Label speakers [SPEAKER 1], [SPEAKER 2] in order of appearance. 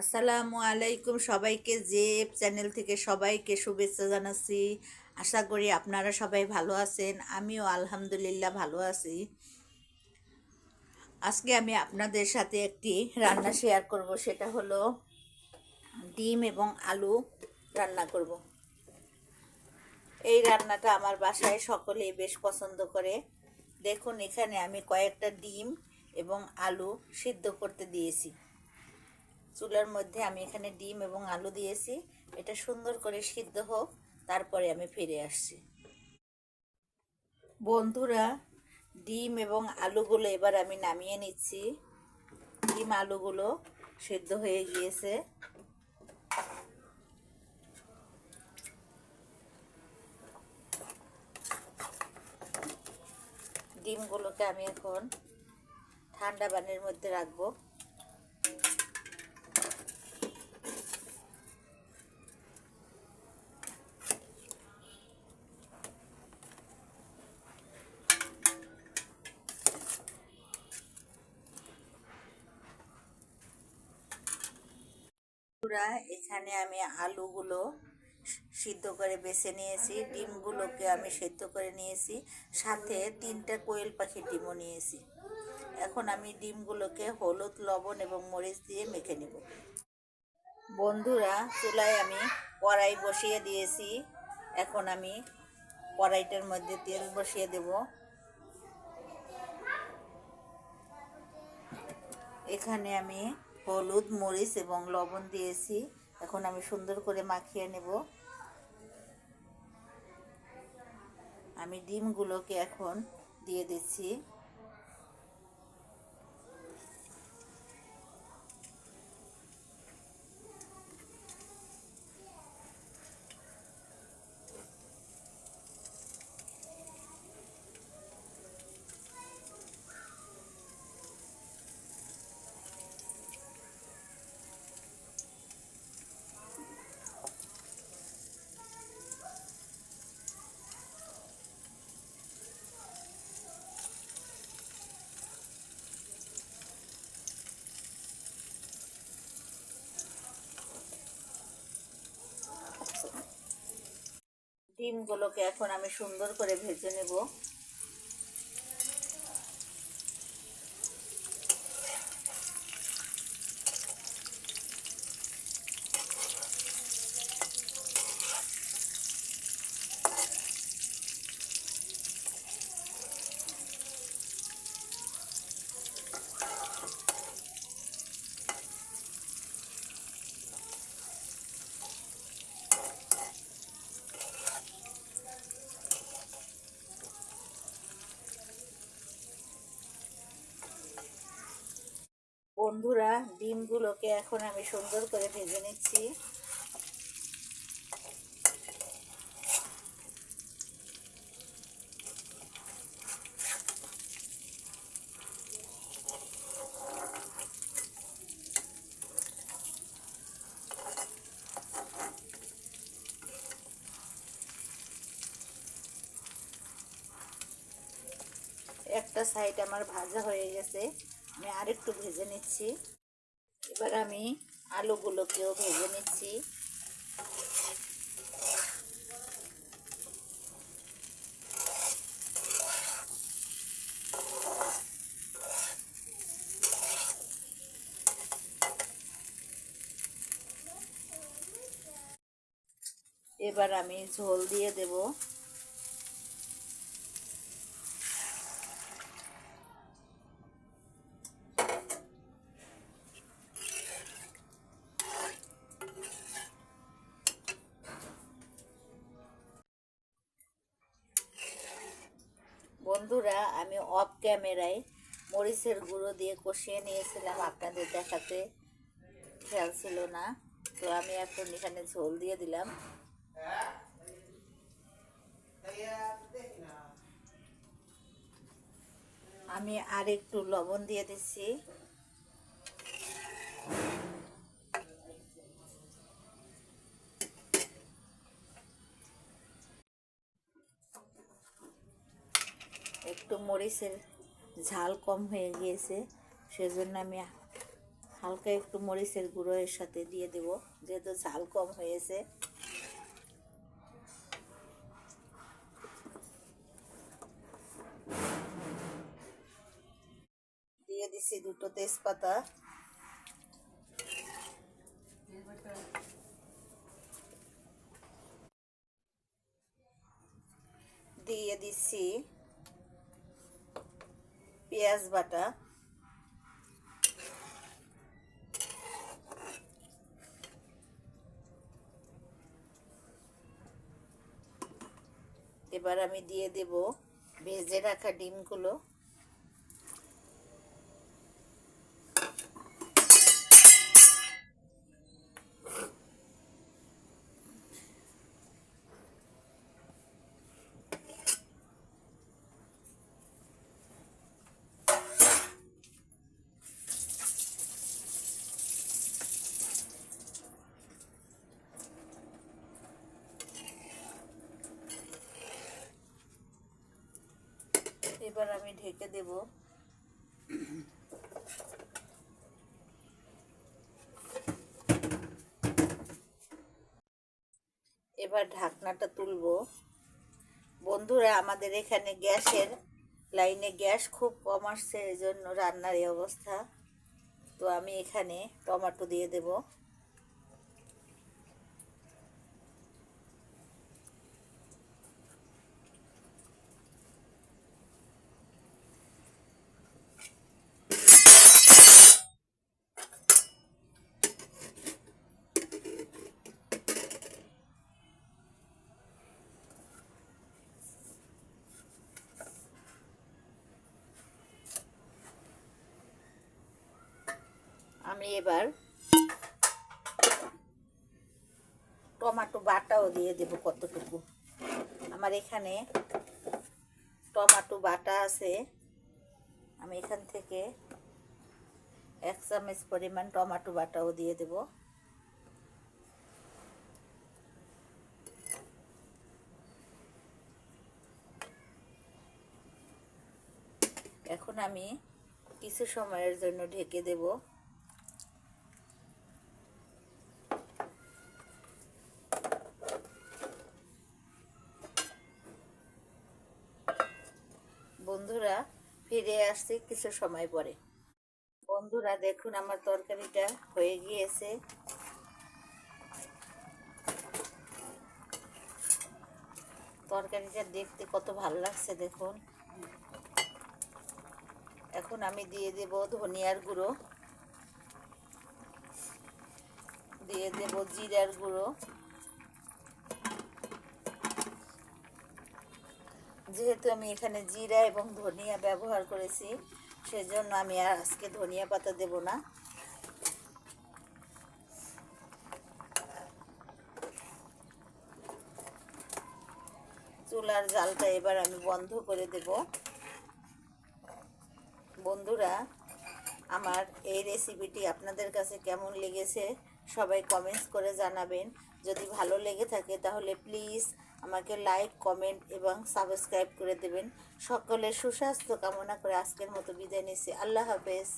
[SPEAKER 1] আসসালামু আলাইকুম সবাইকে, জেব চ্যানেল থেকে সবাইকে শুভেচ্ছা জানাচ্ছি। আশা করি আপনারা সবাই ভালো আছেন, আমিও আলহামদুলিল্লাহ ভালো আছি। আজকে আমি আপনাদের সাথে একটি রান্না শেয়ার করব, সেটা হলো ডিম এবং আলু রান্না করব। এই রান্নাটা আমার বাসায় সকলেই বেশ পছন্দ করে। দেখুন, এখানে আমি কয়েকটা ডিম এবং আলু সিদ্ধ করতে দিয়েছি। চুলার মধ্যে আমি এখানে ডিম এবং আলু দিয়েছি, এটা সুন্দর করে সিদ্ধ হোক, তারপরে আমি ফিরে আসছি। বন্ধুরা, ডিম এবং আলুগুলো এবার আমি নামিয়ে নিচ্ছি। ডিম আলুগুলো সিদ্ধ হয়ে গিয়েছে। ডিমগুলোকে আমি এখন ঠান্ডা পানির মধ্যে রাখবো। এখানে আমি আলুগুলো সিদ্ধ করে বেছে নিয়েছি, ডিমগুলোকে আমি সিদ্ধ করে নিয়েছি, সাথে 3টা কোয়েল পাখির ডিমও নিয়েছি। এখন আমি ডিমগুলোকে হলুদ, লবণ এবং মরিচ দিয়ে মেখে নেব। বন্ধুরা, চুলায় আমি কড়াই বসিয়ে দিয়েছি। এখন আমি কড়াইটার মধ্যে তেল বসিয়ে দেব। এখানে আমি হলুদ, মরিচ এবং লবণ দিয়েছি। এখন আমি সুন্দর করে মাখিয়ে নেব। আমি ডিমগুলোকে এখন দিয়ে দিচ্ছি। ডিমগুলোকে এখন আমি সুন্দর করে ভেজে নেব। বন্ধুরা, ডিমগুলোকে এখন আমি সুন্দর করে ভেজে নিচ্ছি। একটা সাইড আমার ভাজা হয়ে গেছে, আমি আরেকটু ভেজে নিচ্ছি। এবার আমি আলুগুলোকেও ভেজে নিচ্ছি। এবার আমি ঝোল দিয়ে দেব। বন্ধুরা, আমি অফ ক্যামেরায় মরিচের গুঁড়ো দিয়ে কষিয়ে নিয়েছিলাম, আপনাদের দেখাতে খেয়াল ছিল না। তো আমি এখন এখানে ঝোল দিয়ে দিলাম। আমি আর একটু লবণ দিয়ে দিচ্ছি। একটু মরিচের ঝাল কম হয়ে গিয়েছে, সেজন্য আমি হালকা একটু মরিচের গুঁড়ো এর সাথে দিয়ে দেব, যেহেতু ঝাল কম হয়েছে। দিয়ে দিচ্ছি 2টো তেজপাতা, দিয়ে দিচ্ছি পেঁয়াজ বাটা, এবার আমি দিয়ে দেব ভেজে রাখা ডিমগুলো। এবার আমি ঢেকে দেব। এবার ঢাকনাটা তুলব। বন্ধুরা, আমাদের এখানে গ্যাসের লাইনে গ্যাস খুব কম আসছে, এই জন্য রান্নার এই অবস্থা। তো আমি এখানে টমেটো দিয়ে দেব। আমি এবার টমেটো বাটাও দিয়ে দেব কতটুকু। আমার এখানে টমেটো বাটা আছে, আমি এখান থেকে 1 চামচ পরিমাণ টমেটো বাটাও দিয়ে দেব। এখন আমি কিছু সময়ের জন্য ঢেকে দেব। বন্ধুরা, ফিরে আসছি কিছু সময় পরে। বন্ধুরা দেখুন, আমার তরকারিটা হয়ে গিয়েছে। তরকারিটা দেখতে কত ভালো লাগছে দেখুন। এখন আমি দিয়ে দেব ধনিয়ার গুঁড়ো, দিয়ে দেব জিরার গুঁড়ো। যেহেতু আমি এখানে জিরা এবং ধনিয়া ব্যবহার করেছি, সেজন্য আমি আর আজকে ধনিয়া পাতা দেব না। চুলার জালটা এবার আমি বন্ধ করে দেব। বন্ধুরা, আমার এই রেসিপিটি আপনাদের কাছে কেমন লেগেছে সবাই কমেন্টস করে জানাবেন। যদি ভালো লেগে থাকে তাহলে প্লিজ আমাকে লাইক, কমেন্ট এবং সাবস্ক্রাইব করে দেবেন। সকলের সুস্বাস্থ্য কামনা করে আজকের মতো বিদায় নিচ্ছি। আল্লাহ হাফেজ।